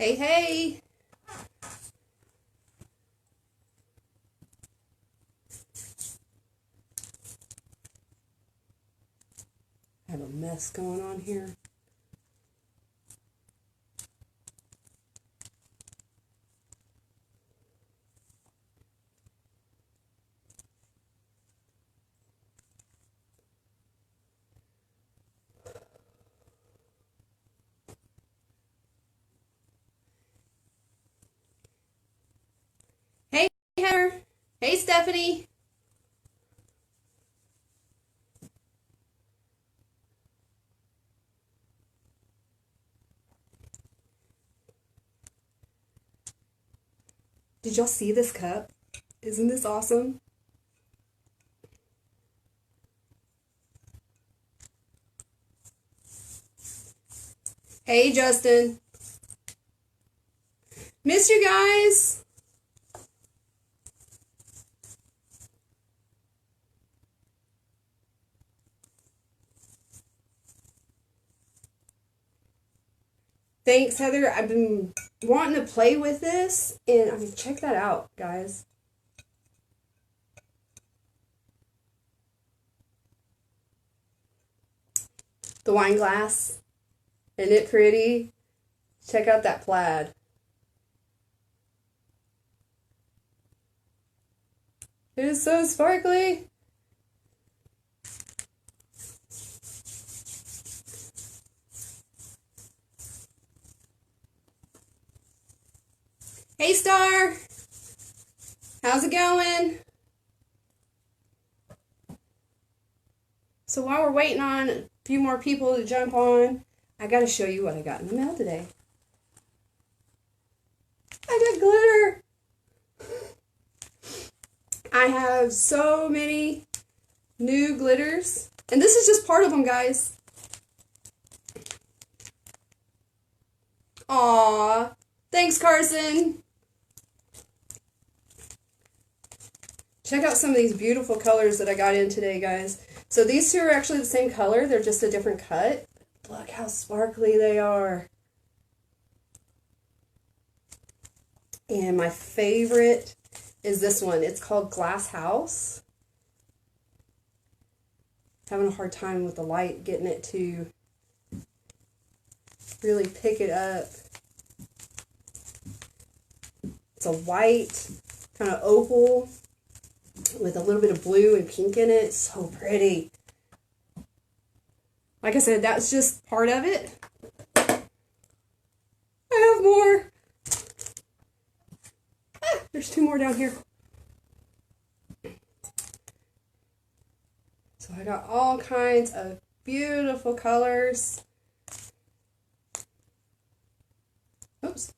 Hey, hey! I have a mess going on here. Hey, Heather! Hey, Stephanie! Did y'all see this cup? Isn't this awesome? Hey, Justin. Missed you guys. Thanks, Heather. I've been wanting to play with this, and I mean, check that out, guys. The wine glass. Isn't it pretty? Check out that plaid. It is so sparkly. Hey, Star. How's it going? So while we're waiting on a few more people to jump on, I got to show you what I got in the mail today. I got glitter. I have so many new glitters. And this is just part of them, guys. Aw. Thanks, Carson. Check out some of these beautiful colors that I got in today, guys. So these two are actually the same color. They're just a different cut. Look how sparkly they are. And my favorite is this one. It's called Glass House. Having a hard time with the light getting it to really pick it up. It's a white kind of opal with a little bit of blue and pink in it. So pretty. Like I said, that's just part of it. I have more. There's two more down here. So I got all kinds of beautiful colors. Oops.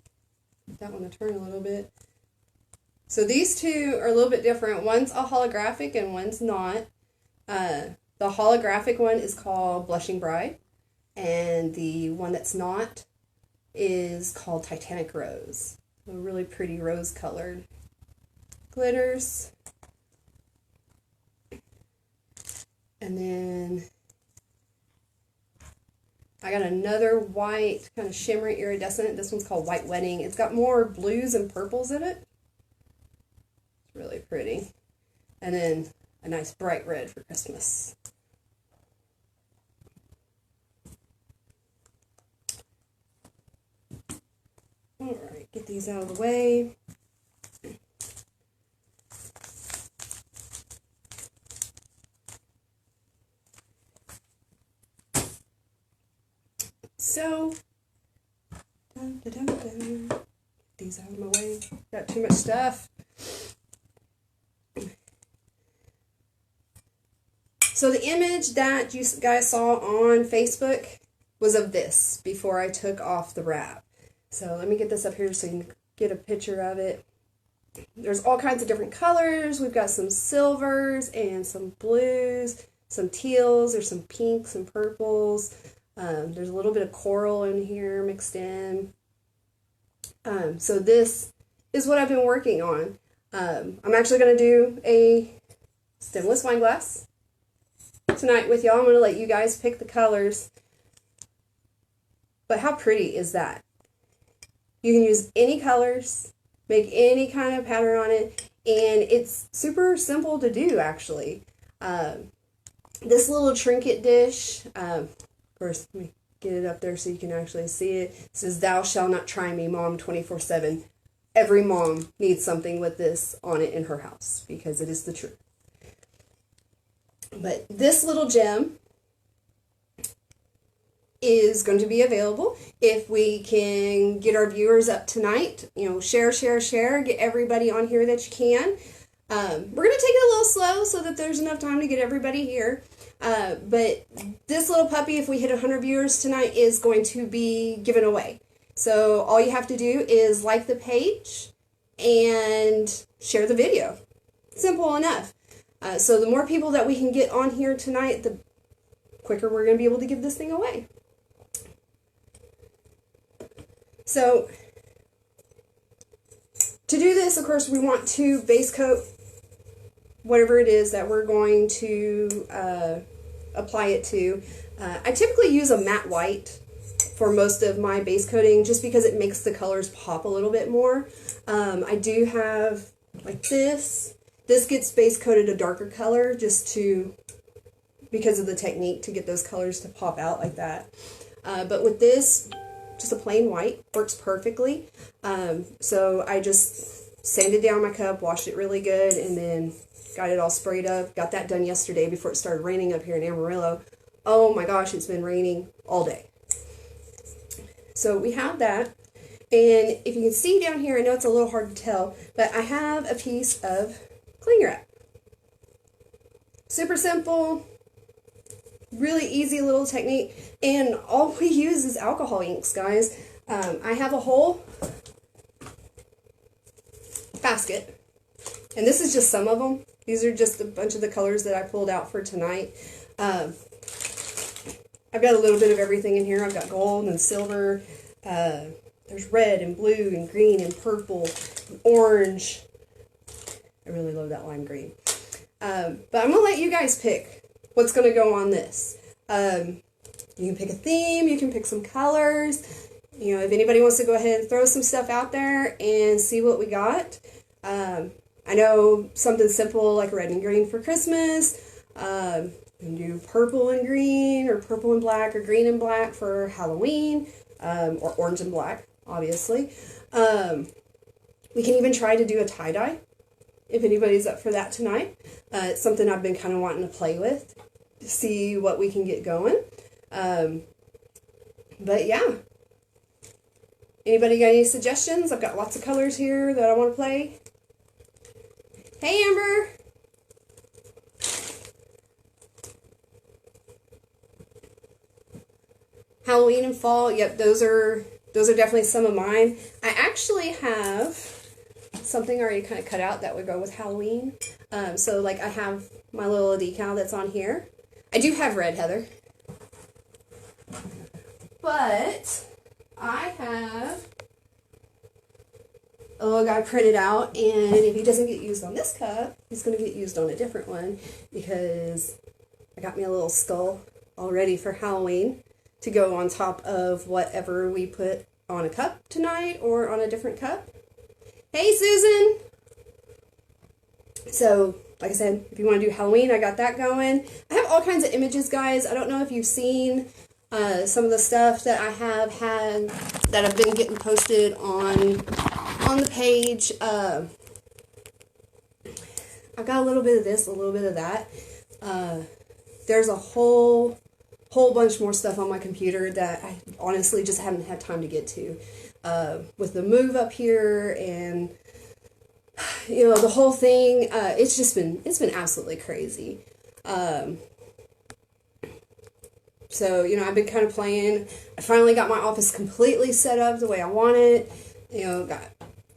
That one to turn a little bit. So these two are a little bit different. One's a holographic and one's not. The holographic one is called Blushing Bride, and the one that's not is called Titanic Rose. A really pretty rose-colored glitters. And then I got another white, kind of shimmery iridescent. This one's called White Wedding. It's got more blues and purples in it. It's really pretty. And then a nice bright red for Christmas. Alright, get these out of the way. So, get these out of my way. Got too much stuff. So the image that you guys saw on Facebook was of this before I took off the wrap. So let me get this up here so you can get a picture of it. There's all kinds of different colors. We've got some silvers and some blues, some teals, there's some pinks and purples. There's a little bit of coral in here mixed in. So this is what I've been working on. I'm actually going to do a stemless wine glass tonight with y'all. I'm going to let you guys pick the colors. But how pretty is that? You can use any colors, make any kind of pattern on it, and it's super simple to do, actually. This little trinket dish, of course, let me get it up there so you can actually see it. It says, "Thou shalt not try me, Mom, 24/7. Every mom needs something with this on it in her house, because it is the truth. But this little gem is going to be available if we can get our viewers up tonight. You know, share, get everybody on here that you can. We're going to take it a little slow so that there's enough time to get everybody here. But this little puppy, if we hit 100 viewers tonight, is going to be given away. So all you have to do is like the page and share the video. Simple enough. So the more people that we can get on here tonight, the quicker we're going to be able to give this thing away. So to do this, of course, we want to base coat whatever it is that we're going to apply it to. I typically use a matte white for most of my base coating, just because it makes the colors pop a little bit more. I do have like this. This gets base coated a darker color because of the technique to get those colors to pop out like that. But with this, just a plain white works perfectly. So I just sanded down my cup, washed it really good, and then got it all sprayed up. Got that done yesterday before it started raining up here in Amarillo. Oh my gosh, it's been raining all day. So we have that. And if you can see down here, I know it's a little hard to tell, but I have a piece of cling wrap. Super simple, really easy little technique. And all we use is alcohol inks, guys. I have a whole basket. And this is just some of them. These are just a bunch of the colors that I pulled out for tonight. I've got a little bit of everything in here. I've got gold and silver. There's red and blue and green and purple and orange. I really love that lime green. But I'm going to let you guys pick what's going to go on this. You can pick a theme. You can pick some colors. You know, if anybody wants to go ahead and throw some stuff out there and see what we got. I know something simple like red and green for Christmas. You can do purple and green, or purple and black, or green and black for Halloween, or orange and black, obviously. We can even try to do a tie-dye, if anybody's up for that tonight. It's something I've been kind of wanting to play with, to see what we can get going. But yeah. Anybody got any suggestions? I've got lots of colors here that I want to play. Hey, Amber! Halloween and fall, yep, those are definitely some of mine. I actually have something already kind of cut out that would go with Halloween. So like I have my little decal that's on here. I do have red, Heather. But I have a little guy printed out, and if he doesn't get used on this cup, he's going to get used on a different one, because I got me a little skull all ready for Halloween to go on top of whatever we put on a cup tonight or on a different cup. Hey, Susan! So, like I said, if you want to do Halloween, I got that going. I have all kinds of images, guys. I don't know if you've seen some of the stuff that I have had that have been getting posted on the page. I've got a little bit of this, a little bit of that. There's a whole bunch more stuff on my computer that I honestly just haven't had time to get to. With the move up here and, you know, the whole thing, it's been absolutely crazy. So, you know, I've been kind of playing. I finally got my office completely set up the way I want it. You know, got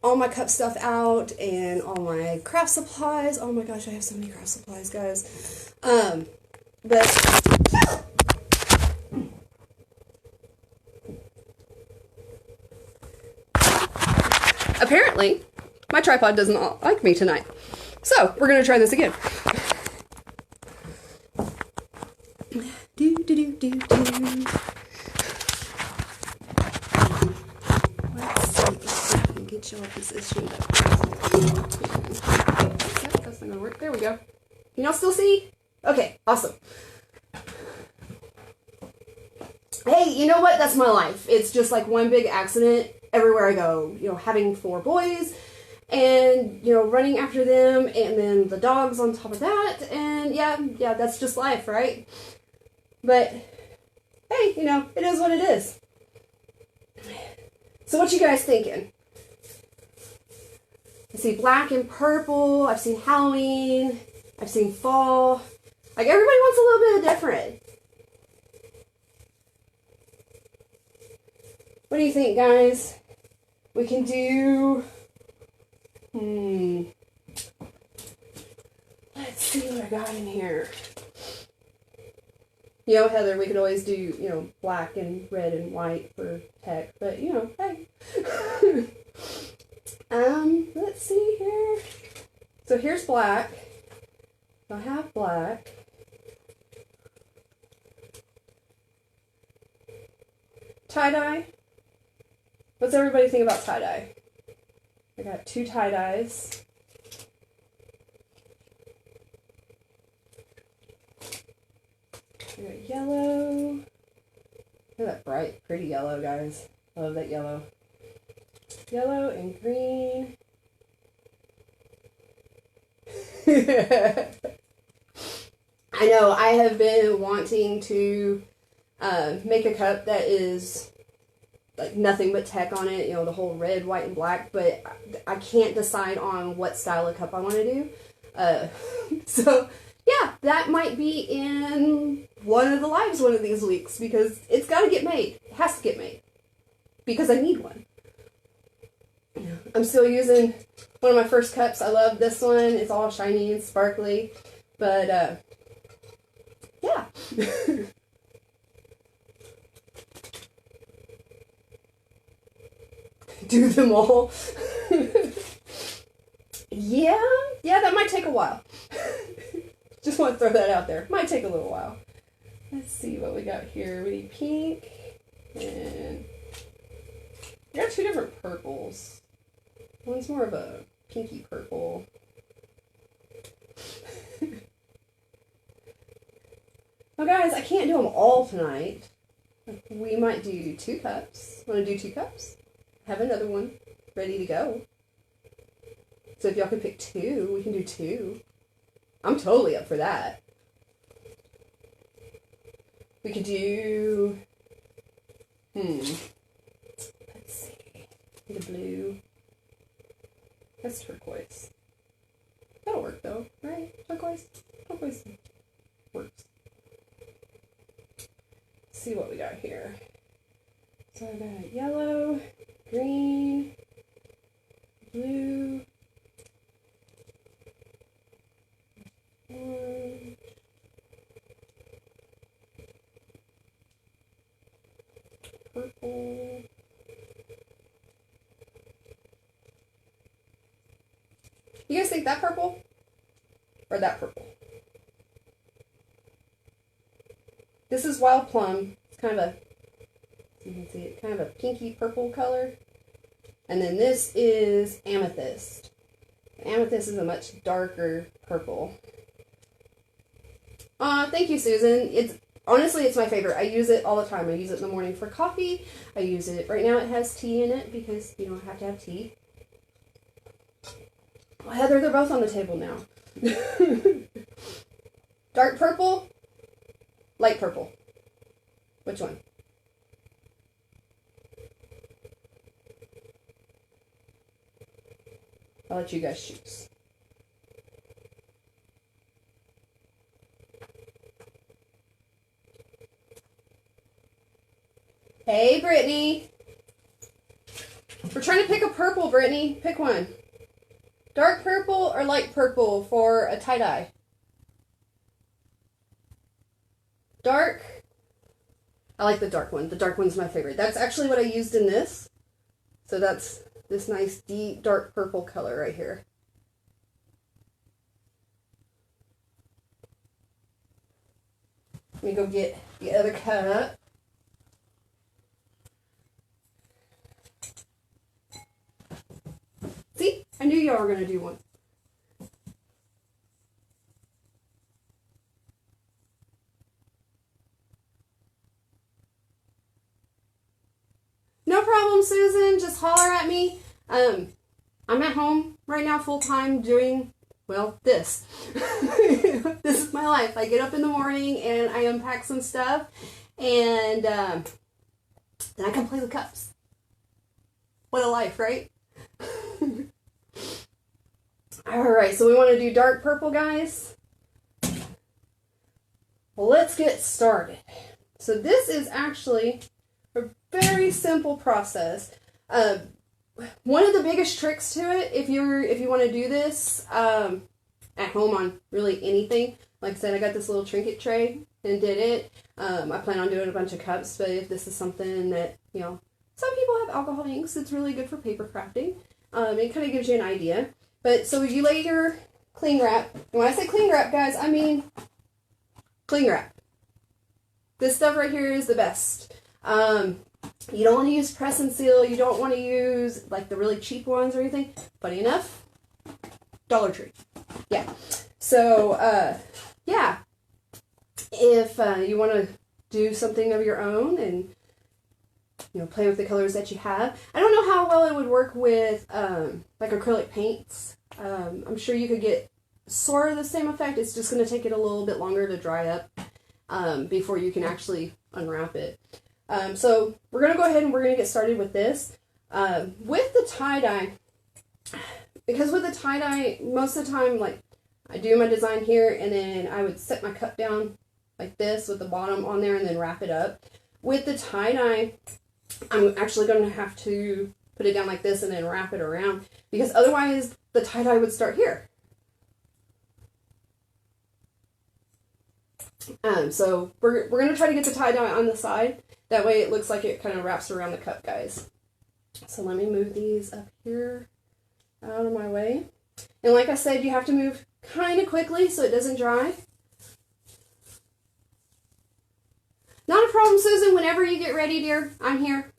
all my cup stuff out and all my craft supplies. Oh my gosh, I have so many craft supplies, guys. But apparently, my tripod doesn't like me tonight. So, we're going to try this again. Let's see. show if this is showing up. Yep, that's not gonna work. There we go. Can y'all still see? Okay, awesome. Hey, you know what? That's my life. It's just like one big accident everywhere I go. You know, having 4 boys and, you know, running after them and then the dogs on top of that. And yeah, that's just life, right? But hey, you know, it is what it is. So what you guys thinking? I see black and purple. I've seen Halloween. I've seen fall. Like, everybody wants a little bit of different. What do you think, guys? We can do... Let's see what I got in here. You know, Heather, we could always do, you know, black and red and white for tech. But, you know, hey. Let's see here. So here's black. I have black. Tie-dye. What's everybody think about tie-dye? I got 2 tie-dyes. I got yellow. Look at that bright, pretty yellow, guys. I love that yellow. Yellow and green. I know, I have been wanting to make a cup that is like nothing but tech on it, you know, the whole red, white, and black, but I can't decide on what style of cup I want to do. So, yeah, that might be in one of the lives one of these weeks, because it's got to get made. It has to get made. Because I need one. I'm still using one of my first cups. I love this one. It's all shiny and sparkly. But, yeah. Do them all. Yeah, that might take a while. Just want to throw that out there. Might take a little while. Let's see what we got here. We need pink, and we got 2 different purples. One's more of a pinky purple. Well, guys, I can't do them all tonight. We might do 2 cups. Want to do 2 cups? Have another one ready to go. So if y'all can pick 2, we can do 2. I'm totally up for that. We could do... Let's see. The blue. That's turquoise. That'll work though, right? Turquoise? Turquoise works. Let's see what we got here. So I got yellow, green, blue, orange, purple, you guys think that purple or that purple? This is wild plum. It's kind of a, you can see it, kind of a pinky purple color. And then this is amethyst. Amethyst is a much darker purple. Thank you, Susan. Honestly, it's my favorite. I use it all the time. I use it in the morning for coffee. I use it, right now it has tea in it because, you know, I have to have tea. Well, Heather, they're both on the table now. Dark purple, light purple. Which one? I'll let you guys choose. Hey, Brittany. We're trying to pick a purple, Brittany. Pick one. Dark purple or light purple for a tie-dye? Dark. I like the dark one. The dark one's my favorite. That's actually what I used in this. So that's this nice deep dark purple color right here. Let me go get the other cup. we're going to do one. No problem, Susan. Just holler at me. I'm at home right now full time doing, well, this. This is my life. I get up in the morning and I unpack some stuff, and then I can play with cups. What a life, right? Alright, so we want to do dark purple, guys. Well, let's get started. So this is actually a very simple process. One of the biggest tricks to it, if you want to do this at home on really anything, like I said, I got this little trinket tray and did it. I plan on doing a bunch of cups, but if this is something that, you know, some people have alcohol inks, it's really good for paper crafting. It kind of gives you an idea. But so you lay your cling wrap. And when I say cling wrap, guys, I mean cling wrap. This stuff right here is the best. You don't want to use press and seal. You don't want to use like the really cheap ones or anything. Funny enough, Dollar Tree. Yeah. So, yeah. If you want to do something of your own and, you know, play with the colors that you have. I don't know how well it would work with like acrylic paints. I'm sure you could get sort of the same effect. It's just going to take it a little bit longer to dry up before you can actually unwrap it. So we're going to go ahead and we're going to get started with this. With the tie-dye, because with the tie-dye, most of the time, like, I do my design here, and then I would set my cup down like this with the bottom on there and then wrap it up. With the tie-dye, I'm actually going to have to put it down like this and then wrap it around, because otherwise the tie-dye would start here. So we're going to try to get the tie-dye on the side. That way it looks like it kind of wraps around the cup, guys. So let me move these up here out of my way. And like I said, you have to move kind of quickly so it doesn't dry. Not a problem, Susan. Whenever you get ready, dear, I'm here.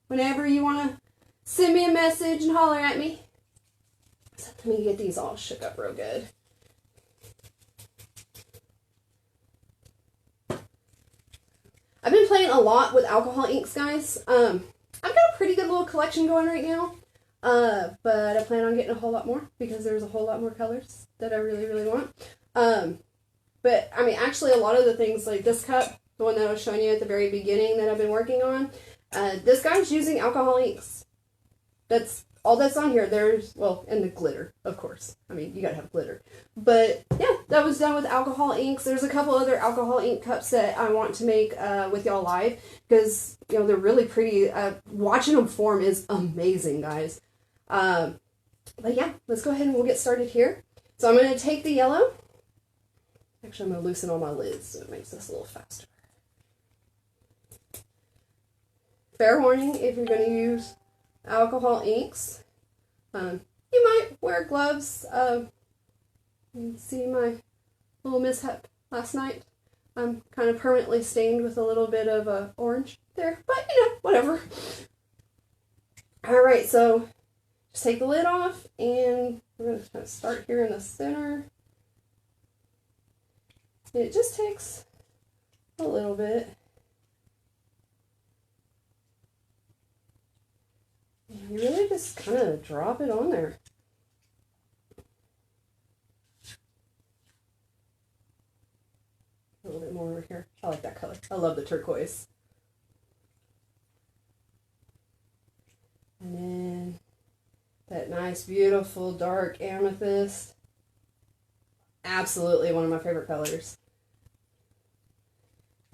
Whenever you want to send me a message and holler at me. So let me get these all shook up real good. I've been playing a lot with alcohol inks, guys. I've got a pretty good little collection going right now. But I plan on getting a whole lot more because there's a whole lot more colors that I really, really want. But, I mean, actually a lot of the things, like this cup, the one that I was showing you at the very beginning that I've been working on, this guy's using alcohol inks. That's all that's on here. There's, well, and the glitter, of course. I mean, you gotta have glitter. But, yeah, that was done with alcohol inks. There's a couple other alcohol ink cups that I want to make with y'all live because, you know, they're really pretty. Watching them form is amazing, guys. But, yeah, let's go ahead and we'll get started here. So I'm going to take the yellow. Actually, I'm going to loosen all my lids so it makes this a little faster. Fair warning, if you're going to use alcohol inks, you might wear gloves. You can see my little mishap last night. I'm kind of permanently stained with a little bit of orange there, but you know, whatever. Alright, so just take the lid off, and we're going to kind of start here in the center. And it just takes a little bit. You really just kind of drop it on there. A little bit more over here. I like that color. I love the turquoise. And then that nice, beautiful, dark amethyst. Absolutely one of my favorite colors.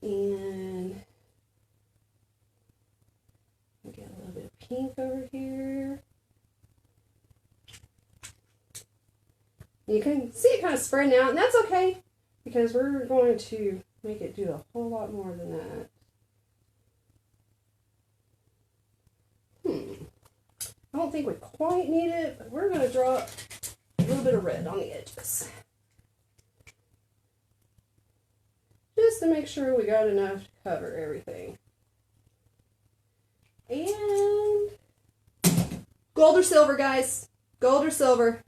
And get a little bit of pink over here. You can see it kind of spreading out, and that's okay because we're going to make it do a whole lot more than that. I don't think we quite need it, but we're going to drop a little bit of red on the edges. Just to make sure we got enough to cover everything. And gold or silver, guys. Gold or silver.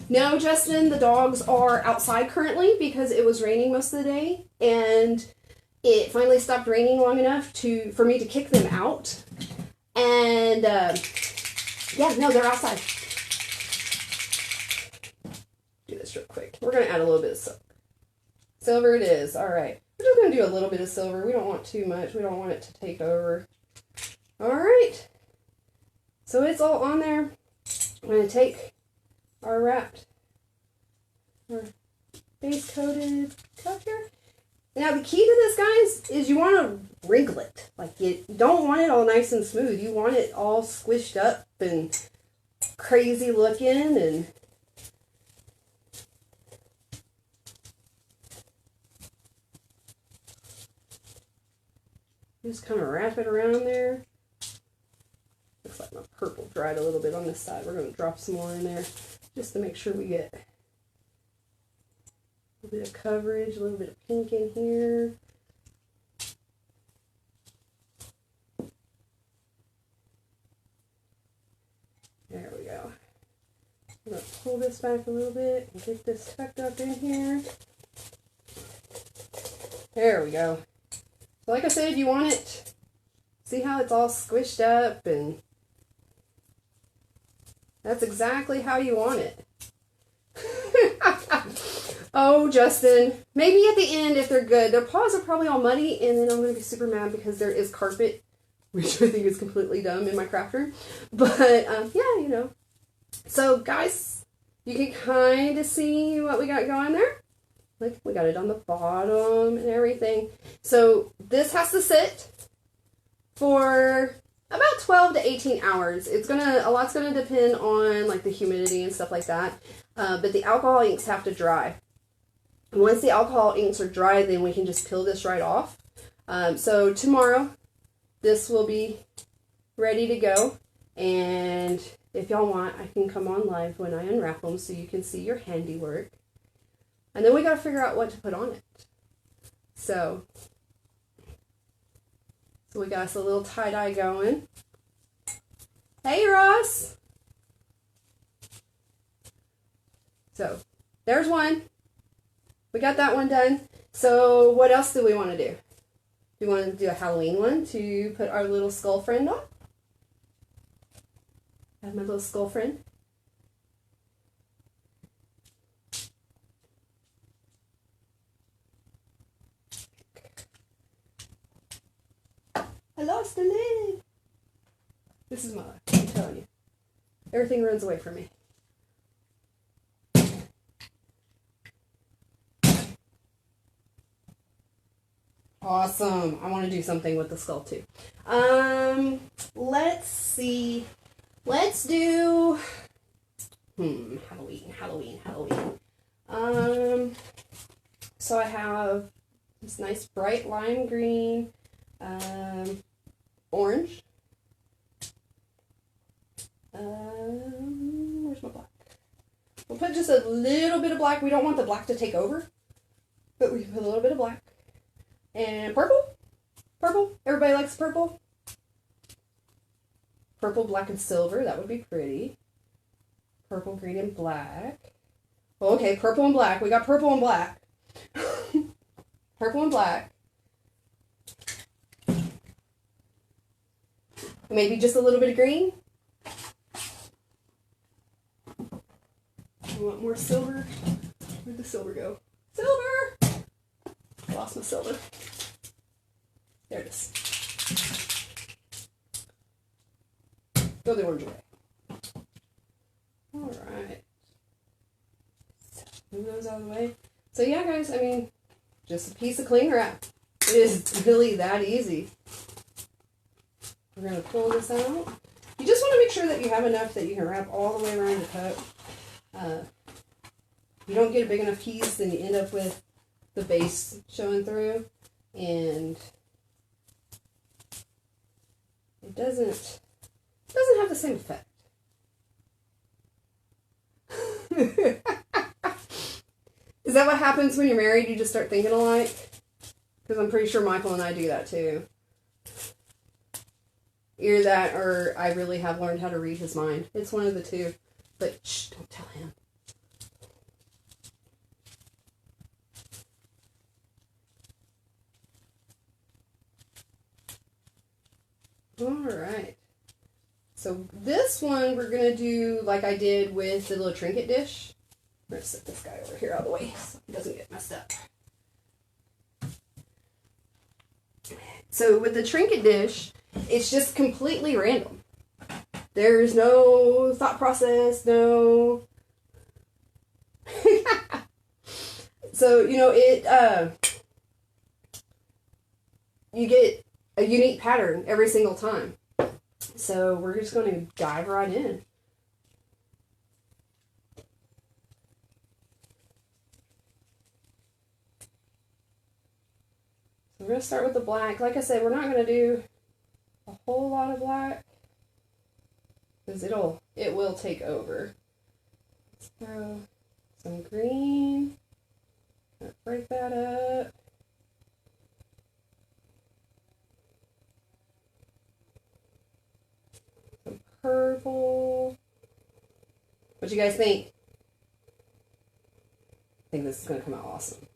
No, Justin, the dogs are outside currently because it was raining most of the day, and it finally stopped raining long enough for me to kick them out. And yeah, no, they're outside. Do this real quick. We're going to add a little bit of silver. Silver it is. All right. We're just going to do a little bit of silver. We don't want too much. We don't want it to take over. All right. So it's all on there. I'm going to take our wrapped, our base coated cup here. Now the key to this, guys, is you want to wrinkle it. Like, you don't want it all nice and smooth. You want it all squished up and crazy looking, and just kind of wrap it around there. Looks like my purple dried a little bit on this side. We're going to drop some more in there just to make sure we get a little bit of coverage, a little bit of pink in here. There we go. I'm going to pull this back a little bit and get this tucked up in here. There we go. So like I said, you want it, see how it's all squished up, and that's exactly how you want it. Oh, Justin, maybe at the end if they're good. Their paws are probably all muddy, and then I'm going to be super mad because there is carpet, which I think is completely dumb in my craft room. But, yeah, you know. So, guys, you can kind of see what we got going there. Like, we got it on the bottom and everything. So, this has to sit for about 12 to 18 hours. A lot's gonna depend on, like, the humidity and stuff like that. But the alcohol inks have to dry. And once the alcohol inks are dry, then we can just peel this right off. So tomorrow, this will be ready to go. And if y'all want, I can come on live when I unwrap them so you can see your handiwork. And then we got to figure out what to put on it. So we got us a little tie-dye going. Hey, Ross! So there's one. We got that one done. So what else do we want to do? Do we want to do a Halloween one to put our little skull friend on? I have my little skull friend. I lost a leg. This is my life, I'm telling you. Everything runs away from me. Awesome. I want to do something with the skull too. Let's see. Let's do Halloween. So I have this nice bright lime green, orange. Where's my black? We'll put just a little bit of black. We don't want the black to take over, but we can put a little bit of black. And purple. Purple. Everybody likes purple. Purple, black, and silver. That would be pretty. Purple, green, and black. Okay, purple and black. We got purple and black. Purple and black. Maybe just a little bit of green. You want more silver? Where'd the silver go? Silver! Lost my silver. There it is. Throw the orange away. Alright. Move those out of the way. So yeah, guys, I mean, just a piece of cling wrap. It is really that easy. We're going to pull this out. You just want to make sure that you have enough that you can wrap all the way around the cup. You don't get a big enough piece, then you end up with the base showing through, and it doesn't have the same effect. Is that what happens when you're married? You just start thinking alike? Because I'm pretty sure Michael and I do that too. Either that, or I really have learned how to read his mind. It's one of the two. But shh, don't tell him. Alright. So this one we're going to do like I did with the little trinket dish. I'm going to set this guy over here out of the way so he doesn't get messed up. So with the trinket dish, it's just completely random. There's no thought process, no... So, you know, you get a unique pattern every single time. So we're just going to dive right in. So we're going to start with the black. Like I said, we're not going to do a whole lot of black because it will take over. Let's throw some green. Break that up. Some purple. What you guys think? I think this is going to come out awesome.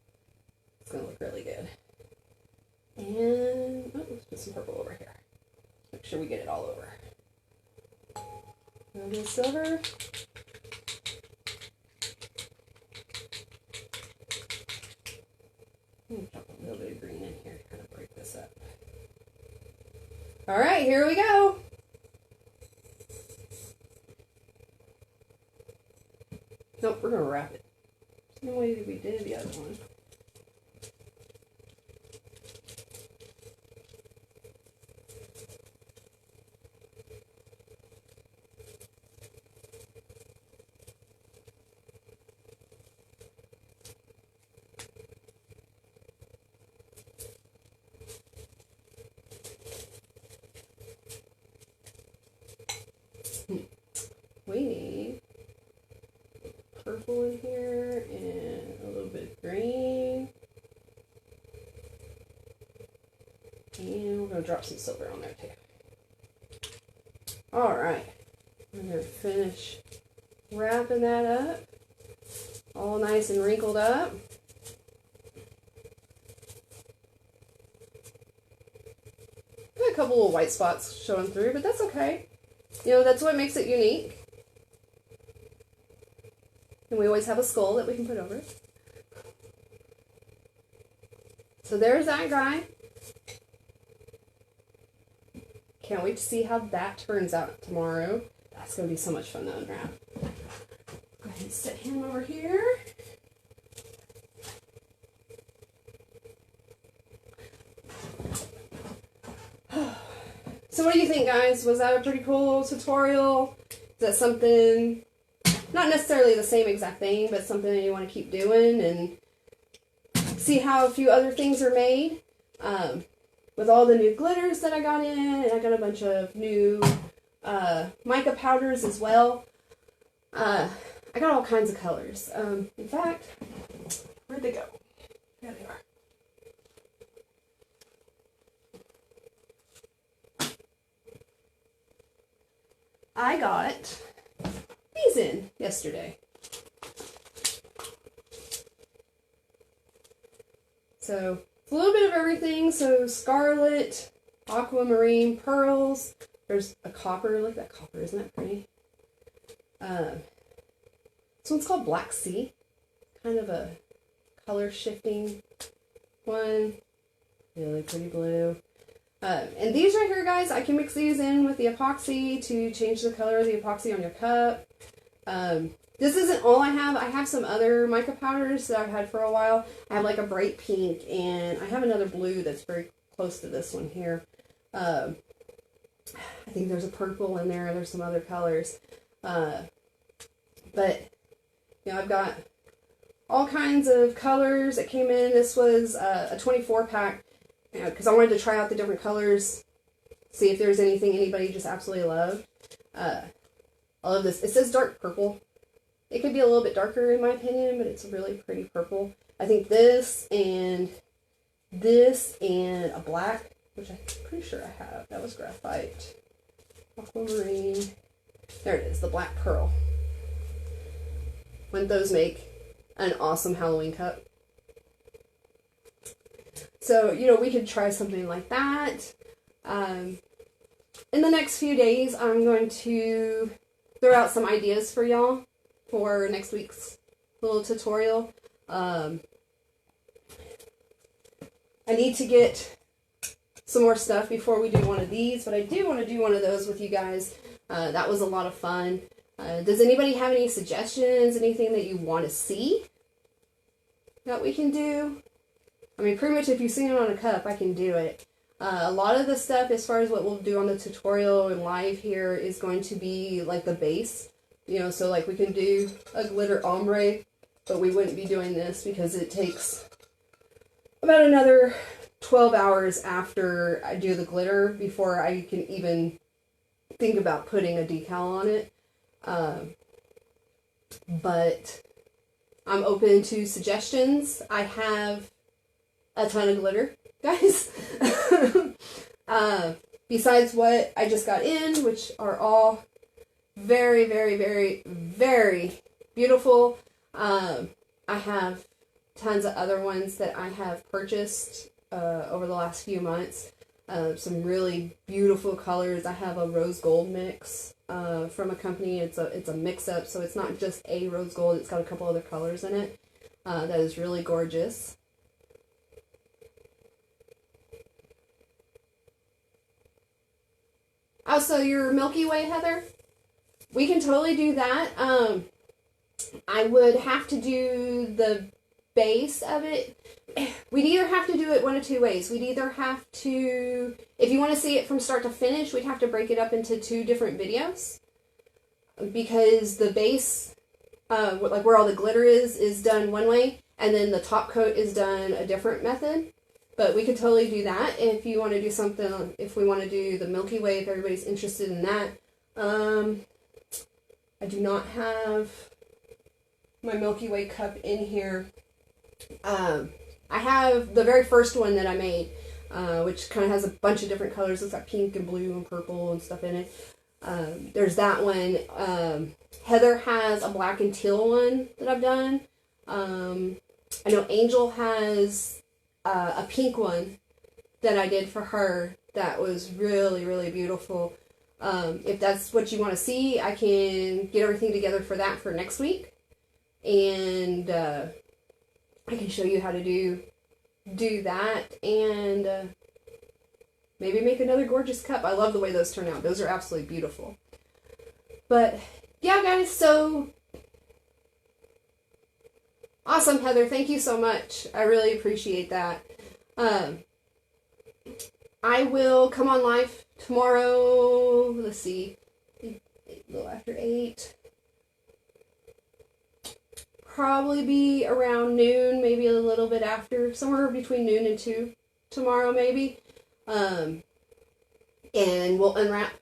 It's going to look really good. And let's put some purple over here. Make sure we get it all over. A little bit of silver. Drop a little bit of green in here to kind of break this up. All right, here we go. Nope, we're going to wrap it. Same way that we did the other one. We need purple in here and a little bit of green. And we're going to drop some silver on there too. Alright, I'm going to finish wrapping that up. All nice and wrinkled up. Got a couple of white spots showing through, but that's okay. You know, that's what makes it unique. And we always have a skull that we can put over it. So there's that guy. Can't wait to see how that turns out tomorrow. That's going to be so much fun to unwrap. Go ahead and set him over here. So what do you think, guys? Was that a pretty cool tutorial? Is that something, not necessarily the same exact thing, but something that you want to keep doing and see how a few other things are made? With all the new glitters that I got in, and I got a bunch of new mica powders as well. I got all kinds of colors. In fact, where'd they go? There they are. I got these in yesterday. So, a little bit of everything. So, scarlet, aquamarine, pearls. There's a copper. Look at that copper. Isn't that pretty? This one's called Black Sea. Kind of a color shifting one. Really pretty blue. And these right here, guys, I can mix these in with the epoxy to change the color of the epoxy on your cup. This isn't all I have. I have some other mica powders that I've had for a while. I have like a bright pink, and I have another blue that's very close to this one here. I think there's a purple in there. There's some other colors. But, you know, I've got all kinds of colors that came in. This was a 24 pack. Because I wanted to try out the different colors, see if there's anything anybody just absolutely loved. I love this. It says dark purple. It could be a little bit darker in my opinion, but it's a really pretty purple. I think this and a black, which I'm pretty sure I have. That was graphite. Aquamarine. There it is, the black pearl. Wouldn't those make an awesome Halloween cup? So, you know, we could try something like that. in the next few days, I'm going to throw out some ideas for y'all for next week's little tutorial. I need to get some more stuff before we do one of these, but I do want to do one of those with you guys. That was a lot of fun. Does anybody have any suggestions, anything that you want to see that we can do? I mean, pretty much if you've seen it on a cup, I can do it. A lot of the stuff as far as what we'll do on the tutorial and live here is going to be like the base. You know, so like we can do a glitter ombre, but we wouldn't be doing this because it takes about another 12 hours after I do the glitter before I can even think about putting a decal on it. But I'm open to suggestions. I have a ton of glitter, guys. Besides what I just got in, which are all very, very, very, very beautiful. I have tons of other ones that I have purchased over the last few months. Some really beautiful colors. I have a rose gold mix from a company. It's a mix-up, so it's not just a rose gold. It's got a couple other colors in it. That is really gorgeous. Also, your Milky Way, Heather, we can totally do that. I would have to do the base of it. We'd either have to do it one of two ways. We'd either have to, if you want to see it from start to finish, we'd have to break it up into 2 different videos. Because the base, like where all the glitter is done one way, and then the top coat is done a different method. But we could totally do that if you want to do something, if we want to do the Milky Way, if everybody's interested in that. I do not have my Milky Way cup in here. I have the very first one that I made, which kind of has a bunch of different colors. It's got pink and blue and purple and stuff in it. There's that one. Heather has a black and teal one that I've done. I know Angel has a pink one that I did for her that was really, really beautiful. If that's what you want to see, I can get everything together for that for next week. And I can show you how to do that and maybe make another gorgeous cup. I love the way those turn out. Those are absolutely beautiful. But yeah, guys, so awesome, Heather. Thank you so much. I really appreciate that. I will come on live tomorrow. Let's see, a little after 8. Probably be around noon, maybe a little bit after, somewhere between noon and 2 tomorrow, maybe. And we'll unwrap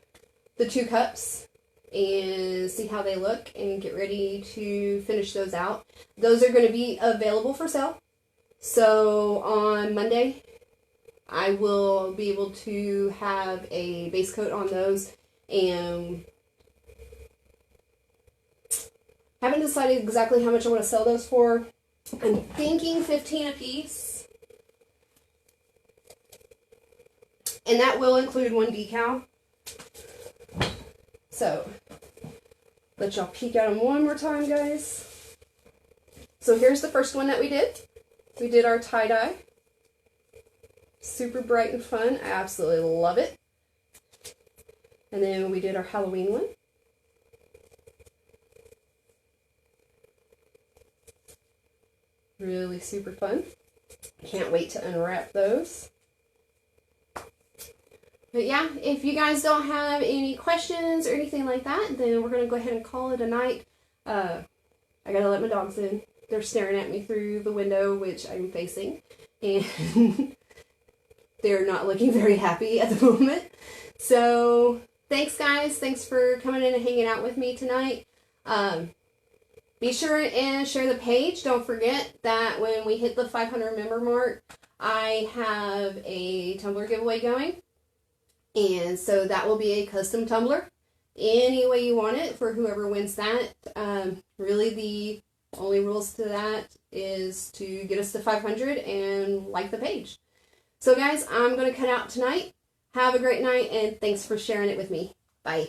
the 2 cups and see how they look and get ready to finish those out. Those are going to be available for sale. So on Monday, I will be able to have a base coat on those, and haven't decided exactly how much I want to sell those for. I'm thinking 15 a piece. And that will include 1 decal. So, let y'all peek at them one more time, guys. So here's the first one that we did. We did our tie-dye. Super bright and fun. I absolutely love it. And then we did our Halloween one. Really super fun. Can't wait to unwrap those. But yeah, if you guys don't have any questions or anything like that, then we're going to go ahead and call it a night. I got to let my dogs in. They're staring at me through the window, which I'm facing. And they're not looking very happy at the moment. So thanks, guys. Thanks for coming in and hanging out with me tonight. Be sure and share the page. Don't forget that when we hit the 500 member mark, I have a tumbler giveaway going. And so that will be a custom tumbler, any way you want it, for whoever wins that. Really the only rules to that is to get us to 500 and like the page. So guys, I'm going to cut out tonight. Have a great night, and thanks for sharing it with me. Bye.